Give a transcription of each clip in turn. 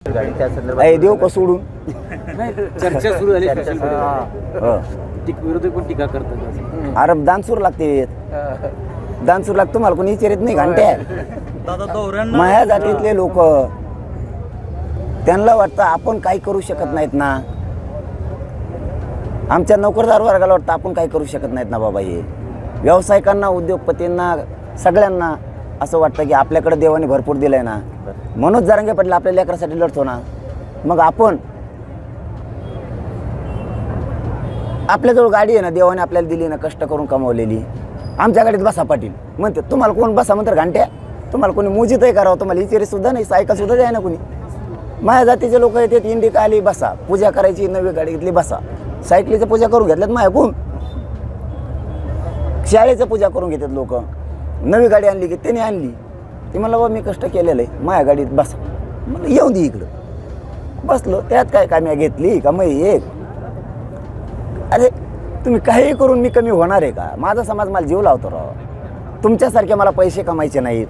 देऊ का सोडून चर्चा सुरू झाली विरोधक पण टीका करतात. अरे दानसूर लागते दानसूर लागतो मला कोणी विचारित नाही घंट्या माझ्या जातीतले लोक त्यांना वाटतं आपण काही करू शकत नाहीत ना. आमच्या नोकरदार वर्गाला वाटतं आपण काही करू शकत नाहीत ना बाबा. हे व्यावसायिकांना उद्योगपतींना सगळ्यांना असं वाटतं की आपल्याकडे देवाने भरपूर दिलंय ना. मनोज जरांगे पाटील आपल्या लेकरासाठी लढतो ना. मग आपण आपल्याजवळ गाडी आहे ना, देवाने आपल्याला दिली ना, कष्ट करून कमावलेली. आमच्या गाडीत बसा पाटील म्हणते. तुम्हाला कोण बसा म्हणतात घंट्या? तुम्हाला कोणी मुजीतही करावं, तुम्हाला इचेरी सुद्धा नाही, सायकल सुद्धा द्याय ना कोणी. माझ्या जातीचे लोक येतात, इंडिका आली बसा, पूजा करायची, नवी गाडी घेतली बसा. सायकलीचं पूजा करून घेतल्यात माझ्या कोण, शाळेचं पूजा करून घेतात लोक. नवी गाडी आणली की त्याने आणली, ती म्हणलं बा मी कष्ट केलेलं आहे, माझ्या गाडीत बसा. म्हणलं येऊन दे इकडं. बसलो, त्यात काय काम्या घेतली का मग एक. अरे तुम्ही काही करून मी कमी होणार आहे का? माझा समाज मला जीव लावतो राव. तुमच्यासारखे मला पैसे कमायचे नाहीत,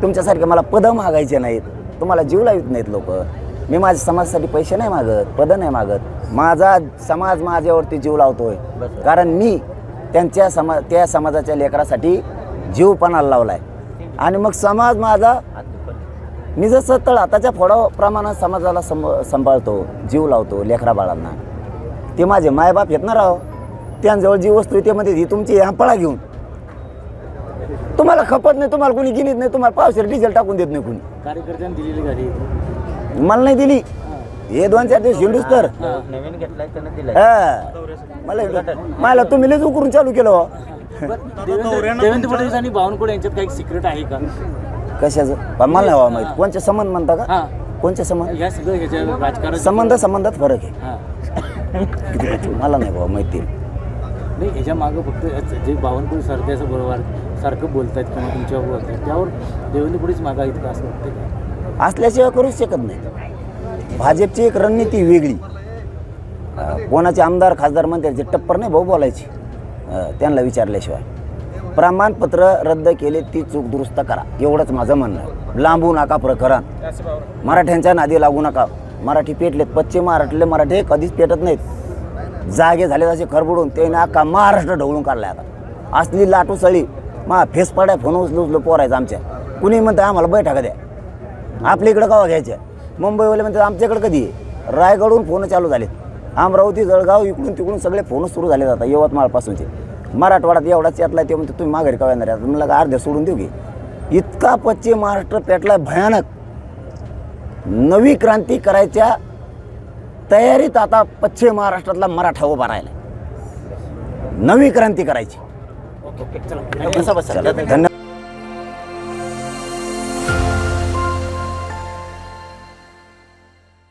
तुमच्यासारखे मला पदं मागायचे नाहीत, तुम्हाला जीव लावित नाहीत लोक. मी माझ्या समाजासाठी पैसे नाही मागत, पदं नाही मागत. माझा समाज माझ्यावरती जीव लावतोय कारण मी त्या समाजाच्या लेकरासाठी जीव पणाला लावलाय. आणि मग समाज माझा मी जसं तळ हाताच्या फोडाप्रमाणे समाजाला सांभाळतो, जीव लावतो लेकरा बाळांना. ते माझे मायबाप येत ना राव, त्यांजवळ जी वस्तू ते मध्ये ही तुमची पळा घेऊन तुम्हाला खपत नाही, तुम्हाला कोणी गिनीत नाही, तुम्हाला पावशेर डिझेल टाकून देत नाही कोणी. कार्यकर्त्यांनी दिलेली गाडी मला नाही दिली. हे 2-4 दिवस हिंडूस तर नवीन घेतलाय त्यानं दिलाय. मला तुम्ही लय करून चालू केलं. देवेंद्र फडणवीस आणि बावनकुळे यांच्यात काही सिक्रेट आहे का? कशाचं मला नाही व्हावं माहिती. कोणचे संबंध म्हणता का? कोणचे संबंध? या सगळं ह्याच्या राजकारण संबंधात फरक आहे. मला नाही बाबा माहिती. नाही ह्याच्या मागं फक्त जे बावनकुळे सारखे असं बरोबर सारखं बोलतायत किंवा तुमच्यावर बोलतायत त्यावर देवेंद्र फडणवीस मागा येतं का असं वाटतं? असल्याशिवाय करूच शकत नाही. भाजपची एक रणनीती वेगळी. कोणाचे आमदार खासदार म्हणते जे टप्पर नाही भाऊ बोलायची, त्यांना विचारल्याशिवाय. प्रमाणपत्र रद्द केले ती चूक दुरुस्त करा, एवढंच माझं म्हणणं आहे. लांबू नका प्रकरण. मराठ्यांच्या नादी लागू नका. मराठी पेटलेत, पश्चिम महाराष्ट्रातले मराठी कधीच पेटत नाहीत. जागे झाले तसे खरबडून ते अख्खा महाराष्ट्र ढवळून काढलाय आता. असली लाटू सळी फेस पडाय फोन उचलू पोरायचं आमच्या. कुणी म्हणतं आम्हाला बैठका द्या, आपल्या इकडं कवा घ्यायच्या. मुंबईवाले म्हणतात आमच्याकडे कधी आहे. रायगडहून फोन चालू झालेत, अमरावती जळगाव इकडून तिकडून सगळे फोन सुरू झाले जातात. यवतमाळपासूनचे मराठवाड्यात एवढाच यातला ते म्हणते तुम्ही माघारी कवा येणार आहे. म्हणलं का अर्ध्या सोडून देऊ की. इतका पश्चिम महाराष्ट्र पेटलाय भयानक. नवी क्रांती करायच्या तयारीत आता पश्चिम महाराष्ट्रातला मराठा उभा राहिला. नवी क्रांती करायची. चला धन्यवाद. धन्यवाद.